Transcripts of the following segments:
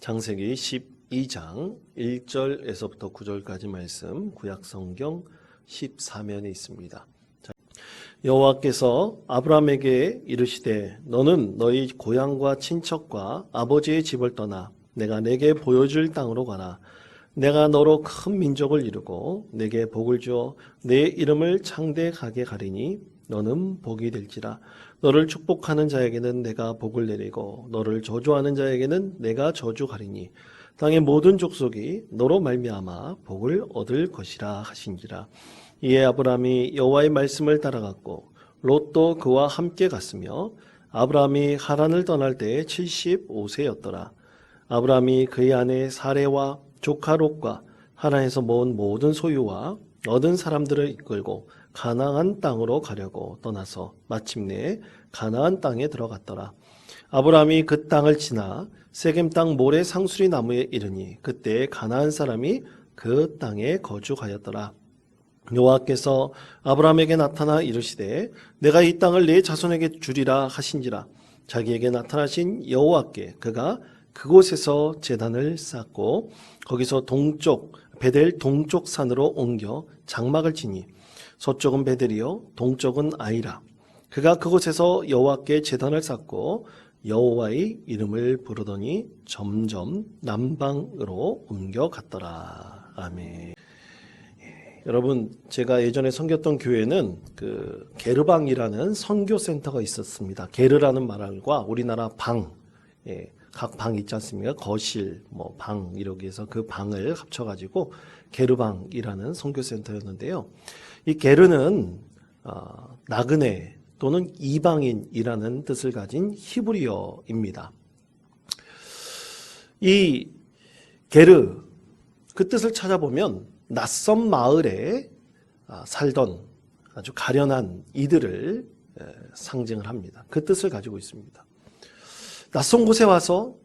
창세기 12장 1절에서부터 9절까지 말씀, 구약성경 14면에 있습니다. 여호와께서 아브라함에게 이르시되 너는 너희 고향과 친척과 아버지의 집을 떠나 내가 내게 보여줄 땅으로 가라. 내가 너로 큰 민족을 이루고 내게 복을 주어 내 이름을 창대하게 가리니 너는 복이 될지라. 너를 축복하는 자에게는 내가 복을 내리고 너를 저주하는 자에게는 내가 저주하리니 땅의 모든 족속이 너로 말미암아 복을 얻을 것이라 하신지라. 이에 아브라함이 여호와의 말씀을 따라갔고 롯도 그와 함께 갔으며 아브라함이 하란을 떠날 때에 75세였더라. 아브라함이 그의 아내 사레와 조카 롯과 하란에서 모은 모든 소유와 얻은 사람들을 이끌고 가나안 땅으로 가려고 떠나서 마침내 가나안 땅에 들어갔더라. 아브라함이 그 땅을 지나 세겜 땅 모래 상수리 나무에 이르니 그때 가나안 사람이 그 땅에 거주하였더라. 여호와께서 아브라함에게 나타나 이르시되 내가 이 땅을 네 자손에게 주리라 하신지라. 자기에게 나타나신 여호와께 그가 그곳에서 제단을 쌓고 거기서 베델 동쪽 산으로 옮겨 장막을 지니 서쪽은 베델이요 동쪽은 아이라. 그가 그곳에서 여호와께 제단을 쌓고 여호와의 이름을 부르더니 점점 남방으로 옮겨갔더라. 아멘. 여러분, 제가 예전에 섬겼던 교회는 그 게르방이라는 선교센터가 있었습니다. 게르라는 말과 우리나라 방, 각 방 있지 않습니까? 거실, 방 이렇게 해서 그 방을 합쳐가지고 게르방이라는 선교센터였는데요. 이 게르는 나그네 또는 이방인이라는 뜻을 가진 히브리어입니다. 이 게르, 그 뜻을 찾아보면 낯선 마을에 살던 아주 가련한 이들을 상징을 합니다. 그 뜻을 가지고 있습니다. 낯선 곳에 와서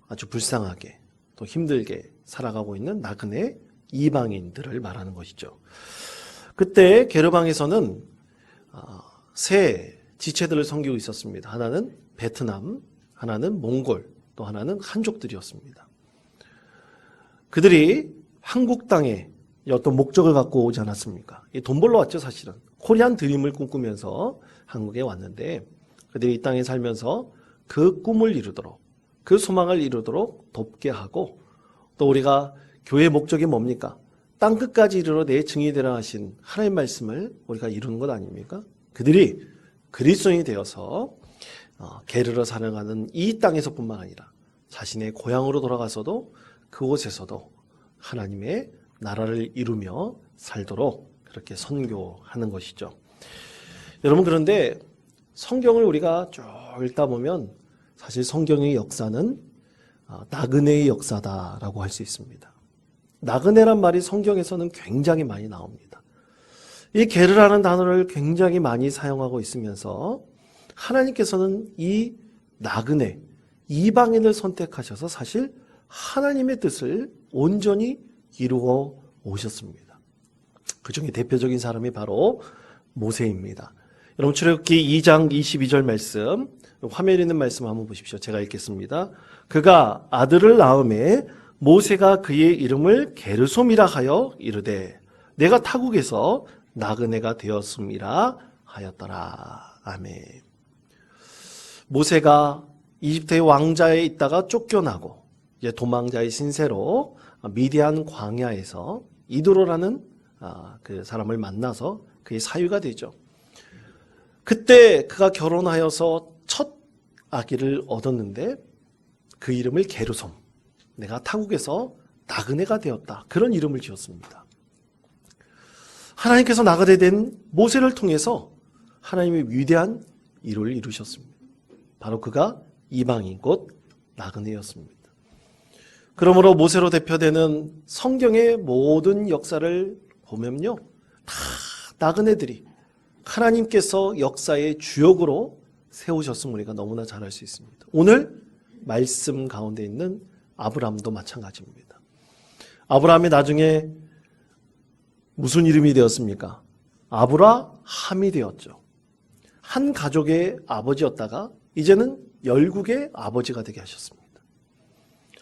아주 불쌍하게 또 힘들게 살아가고 있는 나그네 이방인들을 말하는 것이죠. 그때 게르방에서는 세 지체들을 섬기고 있었습니다. 하나는 베트남, 하나는 몽골, 또 하나는 한족들이었습니다. 그들이 한국 땅에 어떤 목적을 갖고 오지 않았습니까? 돈 벌러 왔죠, 사실은. 코리안 드림을 꿈꾸면서 한국에 왔는데 그들이 이 땅에 살면서 그 꿈을 이루도록, 그 소망을 이루도록 돕게 하고, 또 우리가 교회의 목적이 뭡니까? 땅끝까지 이르러 내 증인이 되라 하신 하나님의 말씀을 우리가 이루는 것 아닙니까? 그들이 그리스도인이 되어서 게르러 살아가는 이 땅에서뿐만 아니라 자신의 고향으로 돌아가서도 그곳에서도 하나님의 나라를 이루며 살도록 그렇게 선교하는 것이죠. 여러분, 그런데 성경을 우리가 쭉 읽다 보면 사실 성경의 역사는 나그네의 역사다라고 할 수 있습니다. 나그네란 말이 성경에서는 굉장히 많이 나옵니다. 이 게르라는 단어를 굉장히 많이 사용하고 있으면서 하나님께서는 이 나그네, 이방인을 선택하셔서 사실 하나님의 뜻을 온전히 이루어 오셨습니다. 그 중에 대표적인 사람이 바로 모세입니다. 여러분, 출애굽기 2장 22절 말씀, 화면에 있는 말씀 한번 보십시오. 제가 읽겠습니다. 그가 아들을 낳음에 모세가 그의 이름을 게르솜이라 하여 이르되 내가 타국에서 나그네가 되었음이라 하였더라. 아멘. 모세가 이집트의 왕자에 있다가 쫓겨나고 이제 도망자의 신세로 미디안 광야에서 이드로라는 그 사람을 만나서 그의 사유가 되죠. 그때 그가 결혼하여서 첫 아기를 얻었는데 그 이름을 게르솜, 내가 타국에서 나그네가 되었다, 그런 이름을 지었습니다. 하나님께서 나그네 된 모세를 통해서 하나님의 위대한 일을 이루셨습니다. 바로 그가 이방인 곧 나그네였습니다. 그러므로 모세로 대표되는 성경의 모든 역사를 보면요, 다 나그네들이 하나님께서 역사의 주역으로 세우셨음을 우리가 너무나 잘 알 수 있습니다. 오늘 말씀 가운데 있는 아브라함도 마찬가지입니다. 아브라함이 나중에 무슨 이름이 되었습니까? 아브라함이 되었죠. 한 가족의 아버지였다가 이제는 열국의 아버지가 되게 하셨습니다.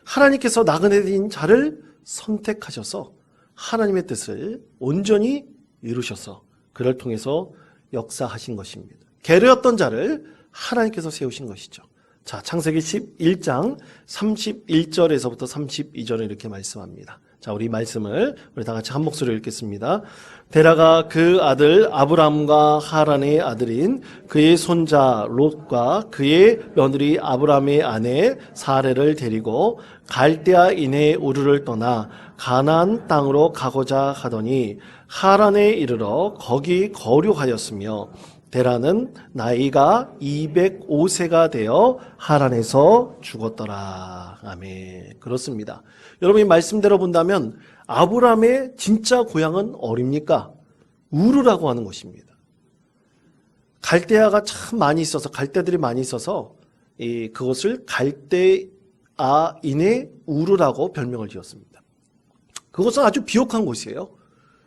하나님께서 나그네인 자를 선택하셔서 하나님의 뜻을 온전히 이루셔서 그를 통해서 역사하신 것입니다. 게르였던 자를 하나님께서 세우신 것이죠. 자, 창세기 11장 31절에서부터 32절에 이렇게 말씀합니다. 자, 우리 말씀을 우리 다 같이 한 목소리로 읽겠습니다. 데라가 그 아들 아브람과 하란의 아들인 그의 손자 롯과 그의 며느리 아브람의 아내 사레를 데리고 갈대아인의 우르를 떠나 가나안 땅으로 가고자 하더니 하란에 이르러 거기 거류하였으며 데라는 나이가 205세가 되어 하란에서 죽었더라. 아멘. 그렇습니다. 여러분이 말씀대로 본다면 아브람의 진짜 고향은 어딥니까? 우르라고 하는 곳입니다. 갈대아가 참 많이 있어서 갈대들이 많이 있어서 그것을 갈대아인의 우르라고 별명을 지었습니다. 그것은 아주 비옥한 곳이에요.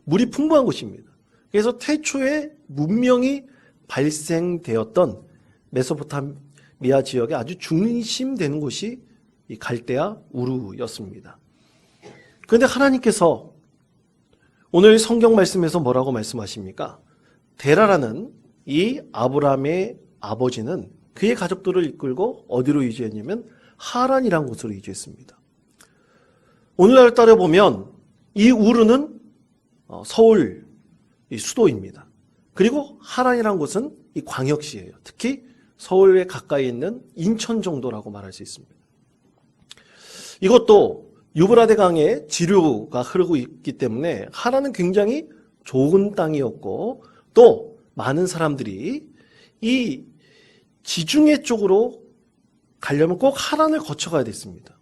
물이 풍부한 곳입니다. 그래서 태초에 문명이 발생되었던 메소포타미아 지역에 아주 중심되는 곳이 이 갈대아 우르였습니다. 그런데 하나님께서 오늘 성경 말씀에서 뭐라고 말씀하십니까? 데라라는 이 아브람의 아버지는 그의 가족들을 이끌고 어디로 이주했냐면 하란이라는 곳으로 이주했습니다. 오늘날 따라보면 이 우르는 서울 이 수도입니다. 그리고 하란이라는 곳은 이 광역시예요. 특히 서울에 가까이 있는 인천 정도라고 말할 수 있습니다. 이것도 유브라데 강에 지류가 흐르고 있기 때문에 하란은 굉장히 좋은 땅이었고 또 많은 사람들이 이 지중해 쪽으로 가려면 꼭 하란을 거쳐가야 됐습니다.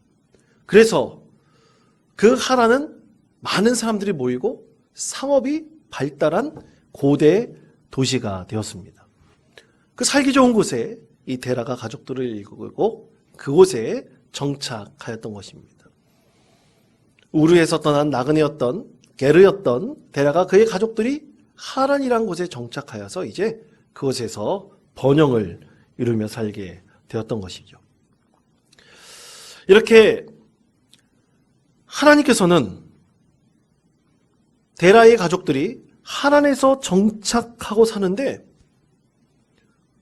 그래서 그 하란은 많은 사람들이 모이고 상업이 발달한 고대 도시가 되었습니다. 그 살기 좋은 곳에 이 데라가 가족들을 이끌고 그곳에 정착하였던 것입니다. 우르에서 떠난 나그네였던 게르였던 데라가 그의 가족들이 하란이라는 곳에 정착하여서 이제 그곳에서 번영을 이루며 살게 되었던 것이죠. 이렇게 하나님께서는 데라의 가족들이 하란에서 정착하고 사는데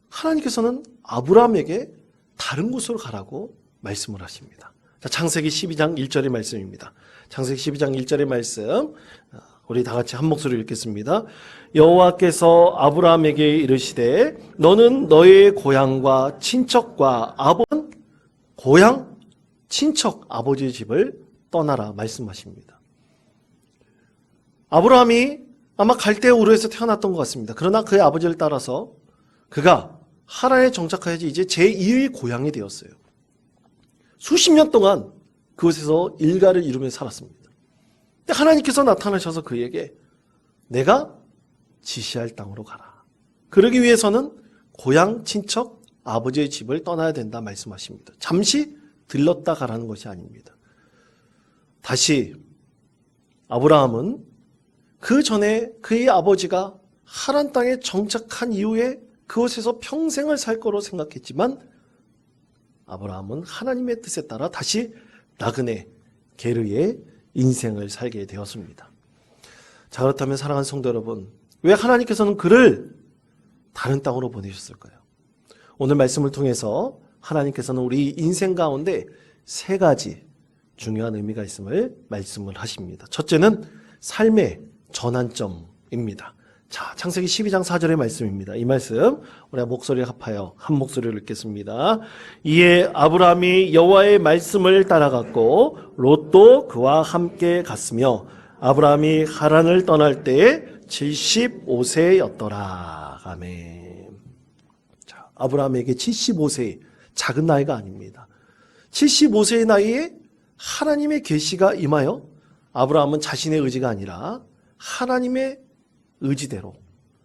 하나님께서는 아브라함에게 다른 곳으로 가라고 말씀을 하십니다. 자, 창세기 12장 1절의 말씀입니다. 창세기 12장 1절의 말씀 우리 다 같이 한 목소리로 읽겠습니다. 여호와께서 아브라함에게 이르시되 너는 너의 고향과 친척과 고향, 친척, 아버지의 집을 떠나라 말씀하십니다. 아브라함이 아마 갈대아 우르에서 태어났던 것 같습니다. 그러나 그의 아버지를 따라서 그가 하란에 정착하여서 이제 제2의 고향이 되었어요. 수십 년 동안 그곳에서 일가를 이루며 살았습니다. 근데 하나님께서 나타나셔서 그에게 내가 지시할 땅으로 가라. 그러기 위해서는 고향, 친척, 아버지의 집을 떠나야 된다 말씀하십니다. 잠시 들렀다 가라는 것이 아닙니다. 다시 아브라함은 그 전에 그의 아버지가 하란 땅에 정착한 이후에 그곳에서 평생을 살 거로 생각했지만 아브라함은 하나님의 뜻에 따라 다시 나그네 게르의 인생을 살게 되었습니다. 자, 그렇다면 사랑하는 성도 여러분, 왜 하나님께서는 그를 다른 땅으로 보내셨을까요? 오늘 말씀을 통해서 하나님께서는 우리 인생 가운데 세 가지 중요한 의미가 있음을 말씀을 하십니다. 첫째는 삶의 전환점입니다. 자, 창세기 12장 4절의 말씀입니다. 이 말씀 우리가 목소리를 합하여 한 목소리로 읽겠습니다. 이에 아브라함이 여호와의 말씀을 따라갔고 롯도 그와 함께 갔으며 아브라함이 하란을 떠날 때에 75세였더라. 아멘. 자, 아브라함에게 75세 작은 나이가 아닙니다. 75세의 나이에 하나님의 계시가 임하여 아브라함은 자신의 의지가 아니라 하나님의 의지대로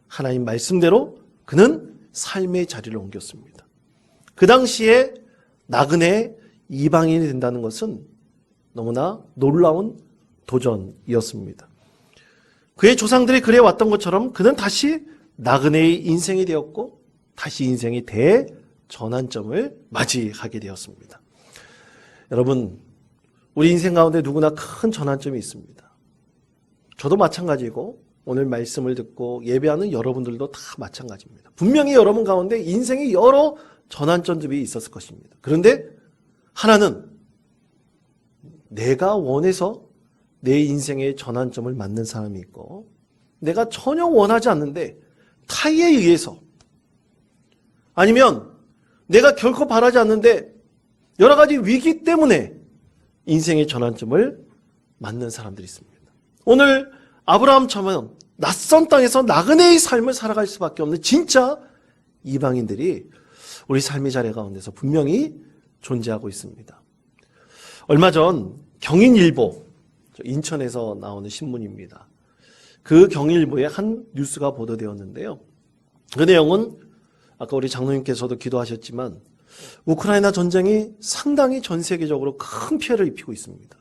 하나님 말씀대로 그는 삶의 자리를 옮겼습니다. 그 당시에 나그네 이방인이 된다는 것은 너무나 놀라운 도전이었습니다. 그의 조상들이 그래 왔던 것처럼 그는 다시 나그네의 인생이 되었고 다시 인생이 대전환점을 맞이하게 되었습니다. 여러분, 우리 인생 가운데 누구나 큰 전환점이 있습니다. 저도 마찬가지고 오늘 말씀을 듣고 예배하는 여러분들도 다 마찬가지입니다. 분명히 여러분 가운데 인생의 여러 전환점들이 있었을 것입니다. 그런데 하나는 내가 원해서 내 인생의 전환점을 맞는 사람이 있고, 내가 전혀 원하지 않는데 타의에 의해서, 아니면 내가 결코 바라지 않는데 여러 가지 위기 때문에 인생의 전환점을 맞는 사람들이 있습니다. 오늘 아브라함처럼 낯선 땅에서 나그네의 삶을 살아갈 수밖에 없는 진짜 이방인들이 우리 삶의 자리 가운데서 분명히 존재하고 있습니다. 얼마 전 경인일보, 인천에서 나오는 신문입니다. 그 경인일보에 한 뉴스가 보도되었는데요. 그 내용은 아까 우리 장로님께서도 기도하셨지만 우크라이나 전쟁이 상당히 전 세계적으로 큰 피해를 입히고 있습니다.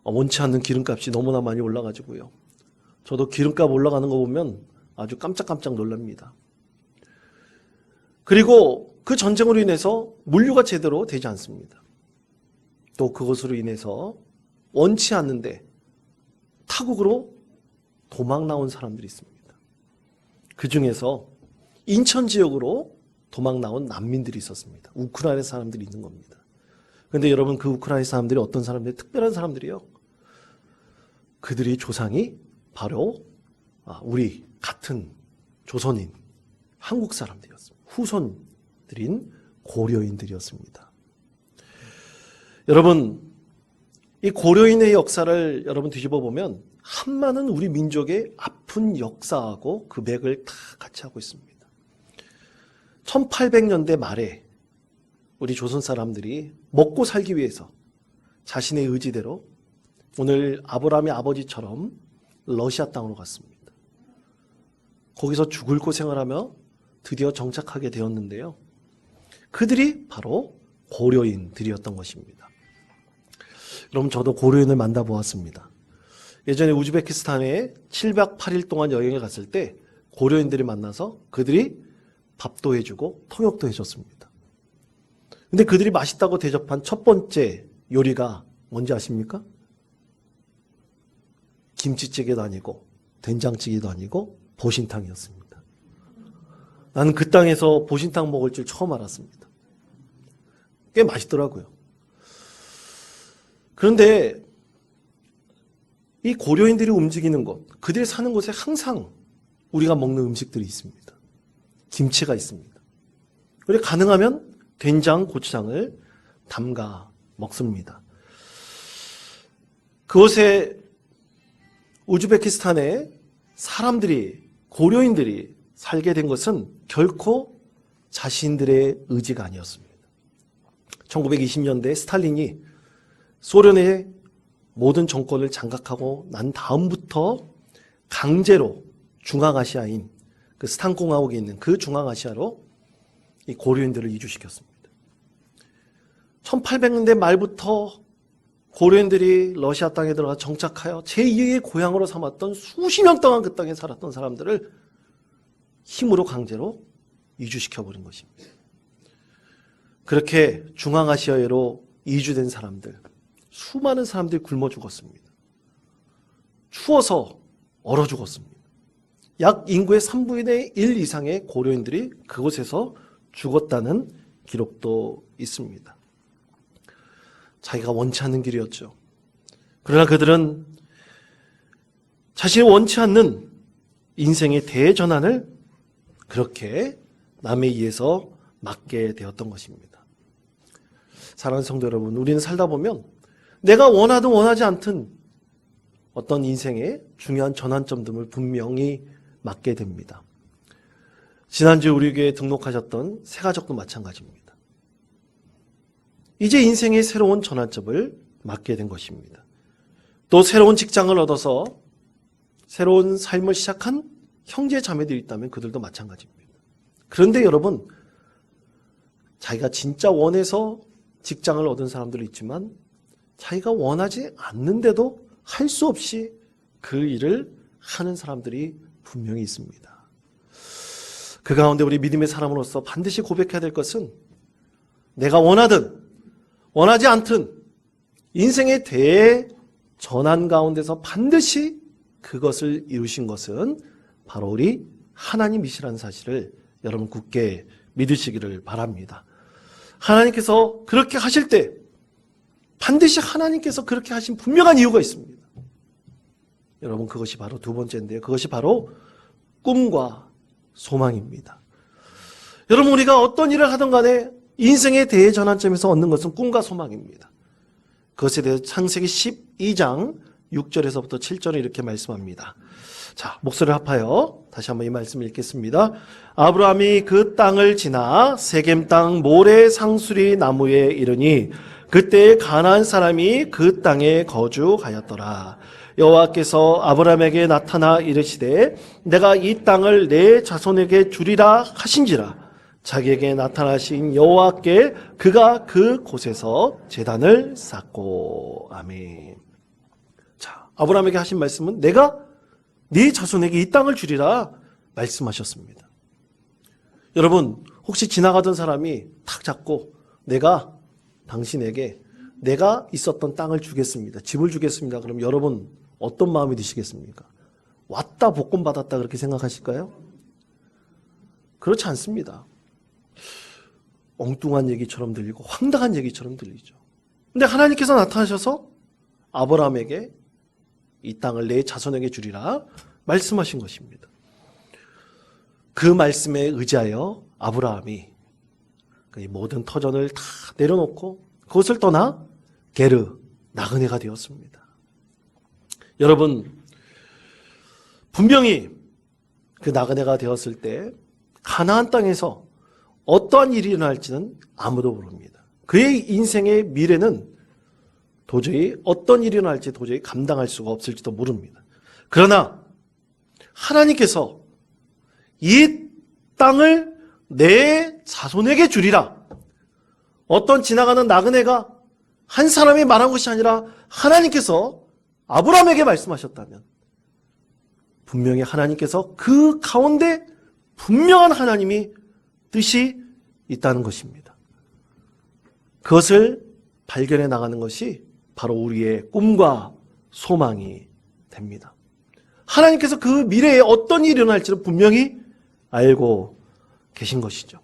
원치 않는 기름값이 너무나 많이 올라가지고요. 저도 기름값 올라가는 거 보면 아주 깜짝깜짝 놀랍니다. 그리고 그 전쟁으로 인해서 물류가 제대로 되지 않습니다. 또 그것으로 인해서 원치 않는데 타국으로 도망 나온 사람들이 있습니다. 그 중에서 인천 지역으로 도망 나온 난민들이 있었습니다. 우크라이나 사람들이 있는 겁니다. 그런데 여러분, 그 우크라이나 사람들이 어떤 사람들이, 특별한 사람들이요. 그들의 조상이 바로 우리 같은 조선인, 한국 사람들이었습니다. 후손들인 고려인들이었습니다. 여러분, 이 고려인의 역사를 여러분 뒤집어 보면 한많은 우리 민족의 아픈 역사하고 그 맥을 다 같이 하고 있습니다. 1800년대 말에 우리 조선 사람들이 먹고 살기 위해서 자신의 의지대로 오늘 아브라함의 아버지처럼 러시아 땅으로 갔습니다. 거기서 죽을 고생을 하며 드디어 정착하게 되었는데요. 그들이 바로 고려인들이었던 것입니다. 여러분, 저도 고려인을 만나보았습니다. 예전에 우즈베키스탄에 7박 8일 동안 여행을 갔을 때 고려인들이 만나서 그들이 밥도 해주고 통역도 해줬습니다. 근데 그들이 맛있다고 대접한 첫 번째 요리가 뭔지 아십니까? 김치찌개도 아니고 된장찌개도 아니고 보신탕이었습니다. 나는 그 땅에서 보신탕 먹을 줄 처음 알았습니다. 꽤 맛있더라고요. 그런데 이 고려인들이 움직이는 곳, 그들이 사는 곳에 항상 우리가 먹는 음식들이 있습니다. 김치가 있습니다. 그리고 가능하면 된장, 고추장을 담가 먹습니다. 그곳에 우즈베키스탄에 사람들이, 고려인들이 살게 된 것은 결코 자신들의 의지가 아니었습니다. 1920년대 스탈린이 소련의 모든 정권을 장악하고 난 다음부터 강제로 중앙아시아인 그 스탄공화국에 있는 그 중앙아시아로 이 고려인들을 이주시켰습니다. 1800년대 말부터 고려인들이 러시아 땅에 들어가 정착하여 제2의 고향으로 삼았던 수십 년 동안 그 땅에 살았던 사람들을 힘으로 강제로 이주시켜버린 것입니다. 그렇게 중앙아시아로 이주된 사람들, 수많은 사람들이 굶어 죽었습니다. 추워서 얼어 죽었습니다. 약 인구의 3분의 1 이상의 고려인들이 그곳에서 죽었다는 기록도 있습니다. 자기가 원치 않는 길이었죠. 그러나 그들은 자신이 원치 않는 인생의 대전환을 그렇게 남에 의해서 맞게 되었던 것입니다. 사랑하는 성도 여러분, 우리는 살다 보면 내가 원하든 원하지 않든 어떤 인생의 중요한 전환점 등을 분명히 맞게 됩니다. 지난주 우리 교회에 등록하셨던 새가족도 마찬가지입니다. 이제 인생의 새로운 전환점을 맞게 된 것입니다. 또 새로운 직장을 얻어서 새로운 삶을 시작한 형제 자매들이 있다면 그들도 마찬가지입니다. 그런데 여러분, 자기가 진짜 원해서 직장을 얻은 사람들이 있지만 자기가 원하지 않는데도 할 수 없이 그 일을 하는 사람들이 분명히 있습니다. 그 가운데 우리 믿음의 사람으로서 반드시 고백해야 될 것은 내가 원하든 원하지 않든 인생의 대전환 가운데서 반드시 그것을 이루신 것은 바로 우리 하나님이시라는 사실을 여러분 굳게 믿으시기를 바랍니다. 하나님께서 그렇게 하실 때 반드시 하나님께서 그렇게 하신 분명한 이유가 있습니다. 여러분, 그것이 바로 두 번째인데요. 그것이 바로 꿈과 소망입니다. 여러분, 우리가 어떤 일을 하든 간에 인생의 대전환점에서 얻는 것은 꿈과 소망입니다. 그것에 대해서 창세기 12장 6절에서부터 7절에 이렇게 말씀합니다. 자, 목소리를 합하여 다시 한번 이 말씀을 읽겠습니다. 아브라함이 그 땅을 지나 세겜 땅 모래 상수리 나무에 이르니 그때 가나안 사람이 그 땅에 거주하였더라. 여호와께서 아브라함에게 나타나 이르시되 내가 이 땅을 내 자손에게 주리라 하신지라. 자기에게 나타나신 여호와께 그가 그 곳에서 제단을 쌓고. 아멘. 자, 아브라함에게 하신 말씀은 내가 네 자손에게 이 땅을 주리라 말씀하셨습니다. 여러분, 혹시 지나가던 사람이 탁 잡고 내가 당신에게 내가 있었던 땅을 주겠습니다, 집을 주겠습니다, 그럼 여러분 어떤 마음이 드시겠습니까? 왔다 복권 받았다 그렇게 생각하실까요? 그렇지 않습니다. 엉뚱한 얘기처럼 들리고 황당한 얘기처럼 들리죠. 근데 하나님께서 나타나셔서 아브라함에게 이 땅을 내 자손에게 주리라 말씀하신 것입니다. 그 말씀에 의지하여 아브라함이 그 모든 터전을 다 내려놓고 그것을 떠나 게르 나그네가 되었습니다. 여러분, 분명히 그 나그네가 되었을 때 가나안 땅에서 어떠한 일이 일어날지는 아무도 모릅니다. 그의 인생의 미래는 도저히 어떤 일이 일어날지 도저히 감당할 수가 없을지도 모릅니다. 그러나 하나님께서 이 땅을 내 자손에게 주리라. 어떤 지나가는 나그네가 한 사람이 말한 것이 아니라 하나님께서 아브라함에게 말씀하셨다면 분명히 하나님께서 그 가운데 분명한 하나님이 뜻이 있다는 것입니다. 그것을 발견해 나가는 것이 바로 우리의 꿈과 소망이 됩니다. 하나님께서 그 미래에 어떤 일이 일어날지를 분명히 알고 계신 것이죠.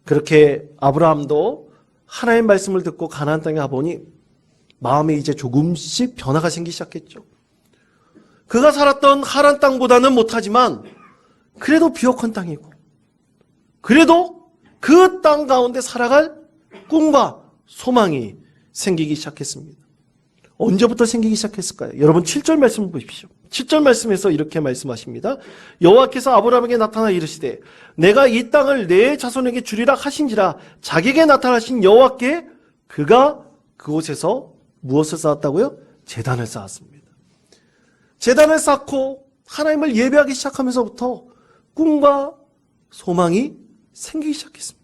그렇게 아브라함도 하나님의 말씀을 듣고 가나안 땅에 가보니 마음에 이제 조금씩 변화가 생기기 시작했죠. 그가 살았던 하란 땅보다는 못하지만 그래도 비옥한 땅이고 그래도 그 땅 가운데 살아갈 꿈과 소망이 생기기 시작했습니다. 언제부터 생기기 시작했을까요? 여러분 7절 말씀을 보십시오. 7절 말씀에서 이렇게 말씀하십니다. 여호와께서 아브라함에게 나타나 이르시되 내가 이 땅을 내 자손에게 주리라 하신지라. 자기에게 나타나신 여호와께 그가 그곳에서 무엇을 쌓았다고요? 제단을 쌓았습니다. 제단을 쌓고 하나님을 예배하기 시작하면서부터 꿈과 소망이 생기기 시작했습니다.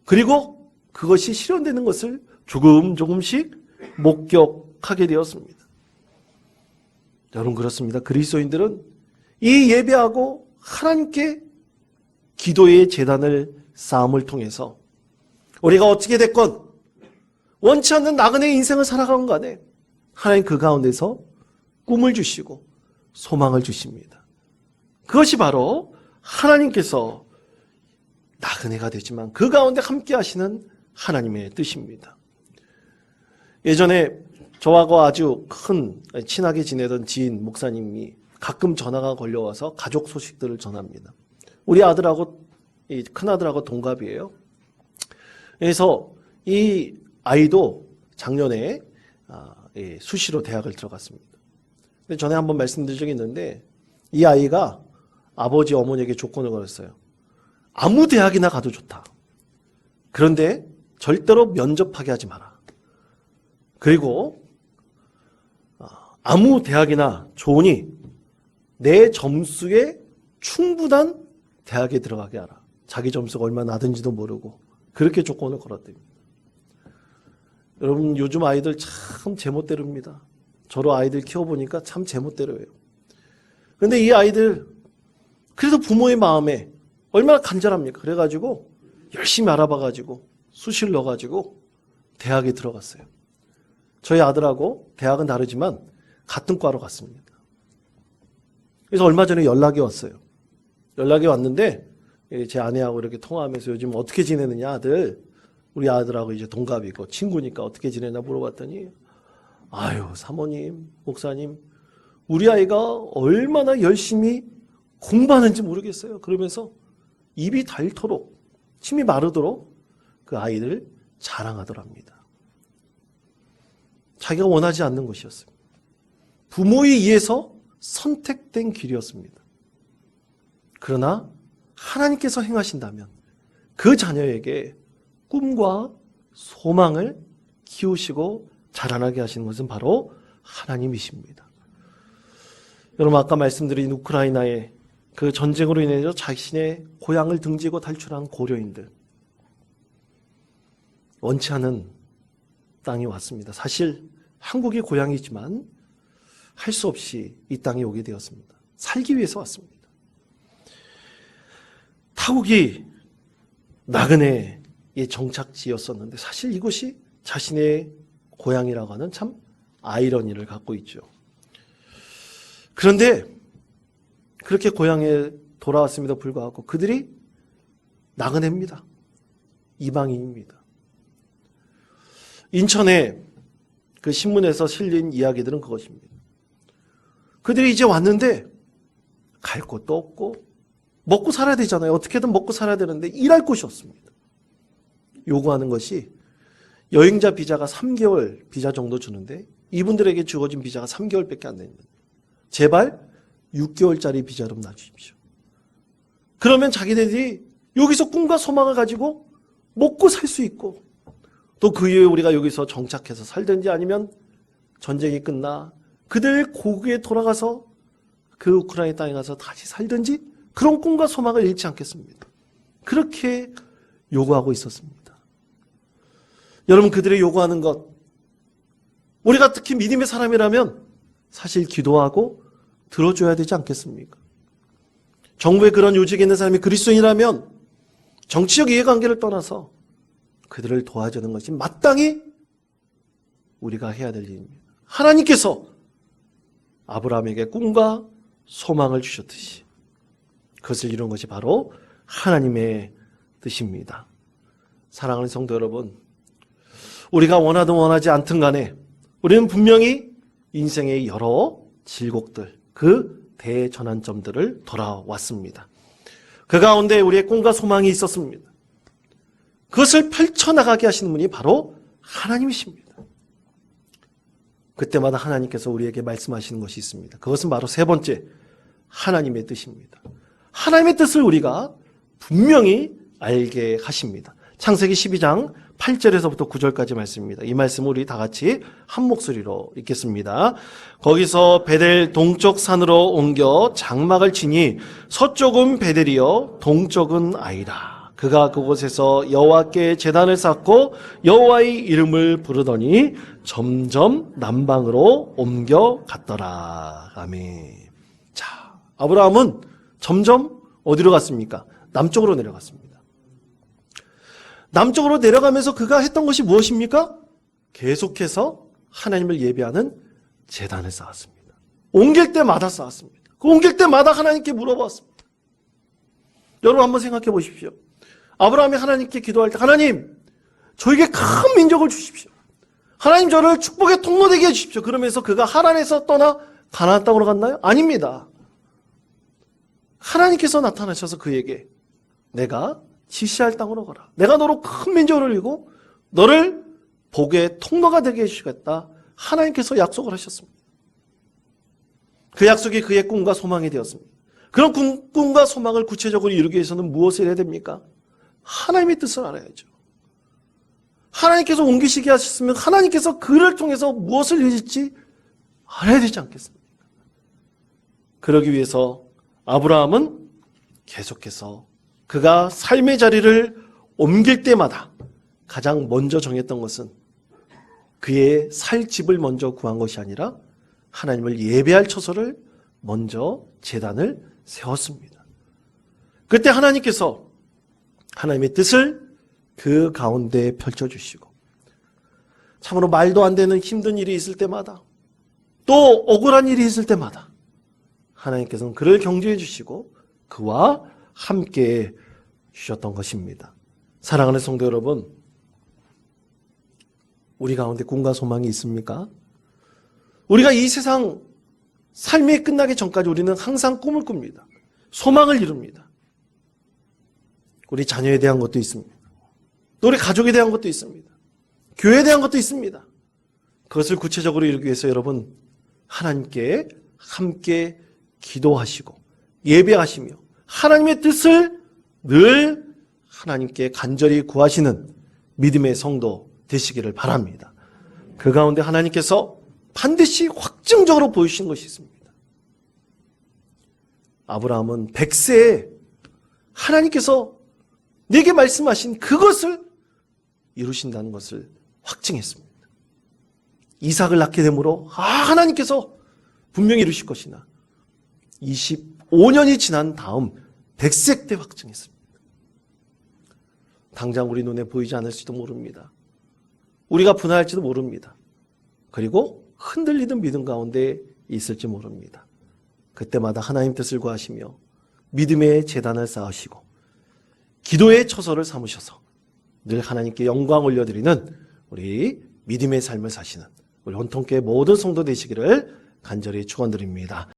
그리고 그것이 실현되는 것을 조금씩 목격하게 되었습니다. 여러분, 그렇습니다. 그리스도인들은 이 예배하고 하나님께 기도의 제단을 쌓음을 통해서 우리가 어떻게 됐건 원치 않는 나그네의 인생을 살아가는 간에 하나님 그 가운데서 꿈을 주시고 소망을 주십니다. 그것이 바로 하나님께서 나그네가 되지만 그 가운데 함께 하시는 하나님의 뜻입니다. 예전에 저하고 아주 친하게 지내던 지인 목사님이 가끔 전화가 걸려와서 가족 소식들을 전합니다. 우리 아들하고 큰아들하고 동갑이에요. 그래서 이 아이도 작년에 수시로 대학을 들어갔습니다. 근데 전에 한번 말씀드린 적이 있는데 이 아이가 아버지 어머니에게 조건을 걸었어요. 아무 대학이나 가도 좋다. 그런데 절대로 면접하게 하지 마라. 그리고 아무 대학이나 좋으니 내 점수에 충분한 대학에 들어가게 하라. 자기 점수가 얼마나 나든지도 모르고 그렇게 조건을 걸었답니다. 여러분, 요즘 아이들 참 제멋대로입니다. 저로 아이들 키워보니까 참 제멋대로예요. 그런데 이 아이들 그래도 부모의 마음에 얼마나 간절합니까? 그래가지고 열심히 알아봐가지고 수시를 넣어가지고 대학에 들어갔어요. 저희 아들하고 대학은 다르지만 같은 과로 갔습니다. 그래서 얼마 전에 연락이 왔어요. 연락이 왔는데 제 아내하고 이렇게 통화하면서 요즘 어떻게 지내느냐 아들. 우리 아들하고 이제 동갑이고 친구니까 어떻게 지내나 물어봤더니 아유 사모님, 목사님 우리 아이가 얼마나 열심히 공부하는지 모르겠어요. 그러면서 입이 닳도록 침이 마르도록 그 아이를 자랑하더랍니다. 자기가 원하지 않는 것이었습니다. 부모에 의해서 선택된 길이었습니다. 그러나 하나님께서 행하신다면 그 자녀에게 꿈과 소망을 키우시고 자라나게 하시는 것은 바로 하나님이십니다. 여러분 아까 말씀드린 우크라이나의 그 전쟁으로 인해서 자신의 고향을 등지고 탈출한 고려인들 원치 않은 땅이 왔습니다. 사실 한국이 고향이지만 할 수 없이 이 땅에 오게 되었습니다. 살기 위해서 왔습니다. 타국이 나그네의 정착지였었는데 사실 이곳이 자신의 고향이라고 하는 참 아이러니를 갖고 있죠. 그런데 그렇게 고향에 돌아왔음에도 불구하고 그들이 나그네입니다. 이방인입니다. 인천에 그 신문에서 실린 이야기들은 그것입니다. 그들이 이제 왔는데 갈 곳도 없고 먹고 살아야 되잖아요. 어떻게든 먹고 살아야 되는데 일할 곳이 없습니다. 요구하는 것이 여행자 비자가 3개월 비자 정도 주는데 이분들에게 주어진 비자가 3개월밖에 안 됩니다. 제발 6개월짜리 비자 좀 놔주십시오. 그러면 자기네들이 여기서 꿈과 소망을 가지고 먹고 살 수 있고 또 그 이후에 우리가 여기서 정착해서 살든지 아니면 전쟁이 끝나 그들 고국에 돌아가서 그 우크라이나 땅에 가서 다시 살든지 그런 꿈과 소망을 잃지 않겠습니다. 그렇게 요구하고 있었습니다. 여러분 그들이 요구하는 것 우리가 특히 믿음의 사람이라면 사실 기도하고 들어줘야 되지 않겠습니까? 정부에 그런 요직에 있는 사람이 그리스도인이라면 정치적 이해관계를 떠나서 그들을 도와주는 것이 마땅히 우리가 해야 될 일입니다. 하나님께서 아브라함에게 꿈과 소망을 주셨듯이 그것을 이룬 것이 바로 하나님의 뜻입니다. 사랑하는 성도 여러분, 우리가 원하든 원하지 않든 간에 우리는 분명히 인생의 여러 질곡들, 그 대전환점들을 돌아왔습니다. 그 가운데 우리의 꿈과 소망이 있었습니다. 그것을 펼쳐나가게 하시는 분이 바로 하나님이십니다. 그때마다 하나님께서 우리에게 말씀하시는 것이 있습니다. 그것은 바로 세 번째, 하나님의 뜻입니다. 하나님의 뜻을 우리가 분명히 알게 하십니다. 창세기 12장 8절에서부터 9절까지 말씀입니다. 이 말씀을 우리 다 같이 한 목소리로 읽겠습니다. 거기서 베델 동쪽 산으로 옮겨 장막을 치니 서쪽은 베델이요 동쪽은 아이라. 그가 그곳에서 여호와께 제단을 쌓고 여호와의 이름을 부르더니 점점 남방으로 옮겨갔더라. 아멘. 자, 아브라함은 점점 어디로 갔습니까? 남쪽으로 내려갔습니다. 남쪽으로 내려가면서 그가 했던 것이 무엇입니까? 계속해서 하나님을 예배하는 제단을 쌓았습니다. 옮길 때마다 쌓았습니다. 그 옮길 때마다 하나님께 물어봤습니다. 여러분 한번 생각해 보십시오. 아브라함이 하나님께 기도할 때 하나님 저에게 큰 민족을 주십시오. 하나님 저를 축복의 통로 되게 해주십시오. 그러면서 그가 하란에서 떠나 가나안 땅으로 갔나요? 아닙니다. 하나님께서 나타나셔서 그에게 내가 지시할 땅으로 가라. 내가 너로 큰 민족을 이루고 너를 복의 통로가 되게 해주시겠다. 하나님께서 약속을 하셨습니다. 그 약속이 그의 꿈과 소망이 되었습니다. 그런 꿈과 소망을 구체적으로 이루기 위해서는 무엇을 해야 됩니까? 하나님의 뜻을 알아야죠. 하나님께서 옮기시게 하셨으면 하나님께서 그를 통해서 무엇을 이루실지 알아야 되지 않겠습니까? 그러기 위해서 아브라함은 계속해서 그가 삶의 자리를 옮길 때마다 가장 먼저 정했던 것은 그의 살 집을 먼저 구한 것이 아니라 하나님을 예배할 처소를 먼저 제단을 세웠습니다. 그때 하나님께서 하나님의 뜻을 그 가운데 펼쳐주시고 참으로 말도 안 되는 힘든 일이 있을 때마다 또 억울한 일이 있을 때마다 하나님께서는 그를 경주해 주시고 그와 함께 주셨던 것입니다. 사랑하는 성도 여러분, 우리 가운데 꿈과 소망이 있습니까? 우리가 이 세상 삶이 끝나기 전까지 우리는 항상 꿈을 꿉니다. 소망을 이룹니다. 우리 자녀에 대한 것도 있습니다. 또 우리 가족에 대한 것도 있습니다. 교회에 대한 것도 있습니다. 그것을 구체적으로 이루기 위해서 여러분 하나님께 함께 기도하시고 예배하시며 하나님의 뜻을 늘 하나님께 간절히 구하시는 믿음의 성도 되시기를 바랍니다. 그 가운데 하나님께서 반드시 확증적으로 보여주신 것이 있습니다. 아브라함은 100세에 하나님께서 내게 말씀하신 그것을 이루신다는 것을 확증했습니다. 이삭을 낳게 되므로 하나님께서 분명히 이루실 것이나 25년이 지난 다음 100세 때 확증했습니다. 당장 우리 눈에 보이지 않을지도 모릅니다. 우리가 분할할지도 모릅니다. 그리고 흔들리는 믿음 가운데 있을지 모릅니다. 그때마다 하나님 뜻을 구하시며 믿음의 재단을 쌓으시고 기도의 처소를 삼으셔서 늘 하나님께 영광 올려드리는 우리 믿음의 삶을 사시는 우리 온통교회 모든 성도 되시기를 간절히 축원드립니다.